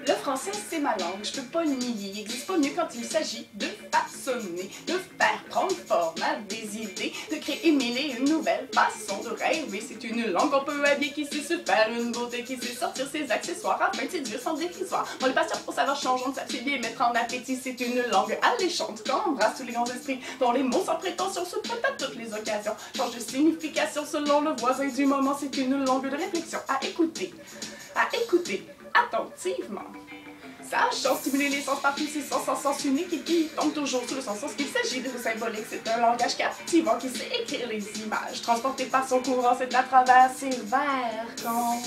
Le français, c'est ma langue, je peux pas le nier. Il n'existe pas mieux quand il s'agit de façonner, de faire prendre forme à des idées, de créer mille et une nouvelles façons de rêver. C'est une langue qu'on peut habiller, qui sait se faire une beauté, qui sait sortir ses accessoires afin de séduire sans dérisoire. Bon, les patients pour savoir changeante, ça fait bien mettre en appétit. C'est une langue alléchante qu'on embrasse tous les grands esprits, dont les mots sans prétention se prêtent à toutes les occasions. Change de signification selon le voisin du moment. C'est une langue de réflexion à écouter attentivement. Sachant stimuler les sens par tous ces sens uniques et qui tombent toujours sous le sens qu'il s'agit de symbolique. C'est un langage captivant qui sait écrire les images. Transporté par son courant, c'est à travers ses vers qu'on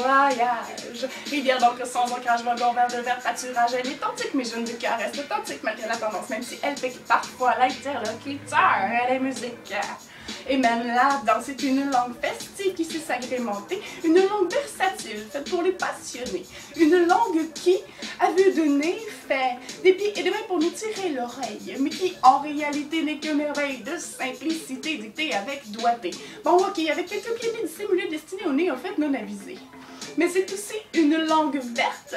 voyage. Rivière d'encre sans ancrage, wagon vers de verre, pâturage, elle est antique, mais jeune de cœur reste authentique malgré la tendance, même si elle pique parfois l'interlocuteur. Elle est musique. Et même là-dedans, c'est une langue festive qui sait s'agrémenter, une langue versatile, faite pour les passionnés, une langue qui, à vue de nez, fait des pieds et des mains pour nous tirer l'oreille, mais qui, en réalité, n'est qu'une merveille de simplicité dictée avec doigté. Bon, ok, avec quelques pieds dissimulés destinés aux néophytes non avisés. Mais c'est aussi une langue verte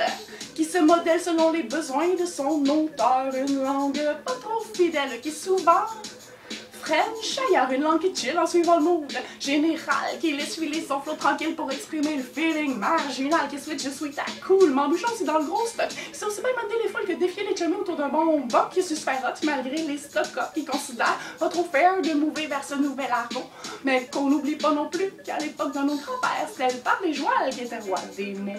qui se modèle selon les besoins de son auteur, une langue pas trop fidèle qui souvent French, ailleurs une langue qui chill en suivant le mood général, qui laisse filer son flow tranquille pour exprimer le feeling marginal, qui switch de sweet à cool, m'embouchant aussi dans le gros stock. C'est aussi bien monter les foules que défier les chummies autour d'un bon boc qui se fait hot malgré les stock-up qui considèrent pas trop fair de mouver vers ce nouvel argot. Mais qu'on n'oublie pas non plus qu'à l'époque de nos grands-pères, c'était par les jouals qui étaient rois des mots.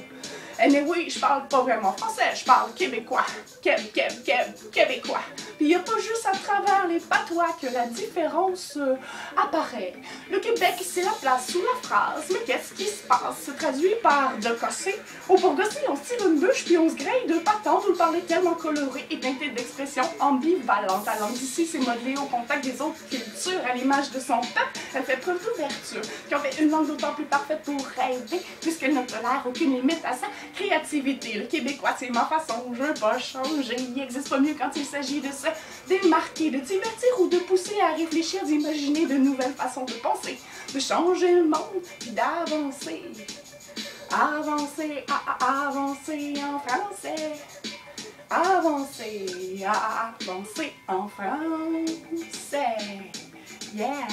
Anyway, je parle pas vraiment français, je parle québécois. Québécois. Puis y a pas juste à travers les patois que la différence apparaît. Le Québec, c'est la place sous la phrase. Mais qu'est-ce qui se passe? Se traduit par de gosser. Ou pour gosser, on se tire une bûche puis on se grille de patente où le parler tellement coloré et teinté d'expressions ambivalentes. La langue d'ici, c'est modelé au contact des autres cultures, à l'image de son peuple. Elle fait preuve d'ouverture, qui en fait une langue d'autant plus parfaite pour rêver, puisqu'elle ne tolère aucune limite à sa créativité. Le québécois, c'est ma façon, je veux pas changer. Il n'existe pas mieux quand il s'agit de se démarquer, de divertir ou de pousser à réfléchir, d'imaginer de nouvelles façons de penser, de changer le monde, puis d'avancer. Avancer, avancer en français. Avancer, avancer en français. Yeah!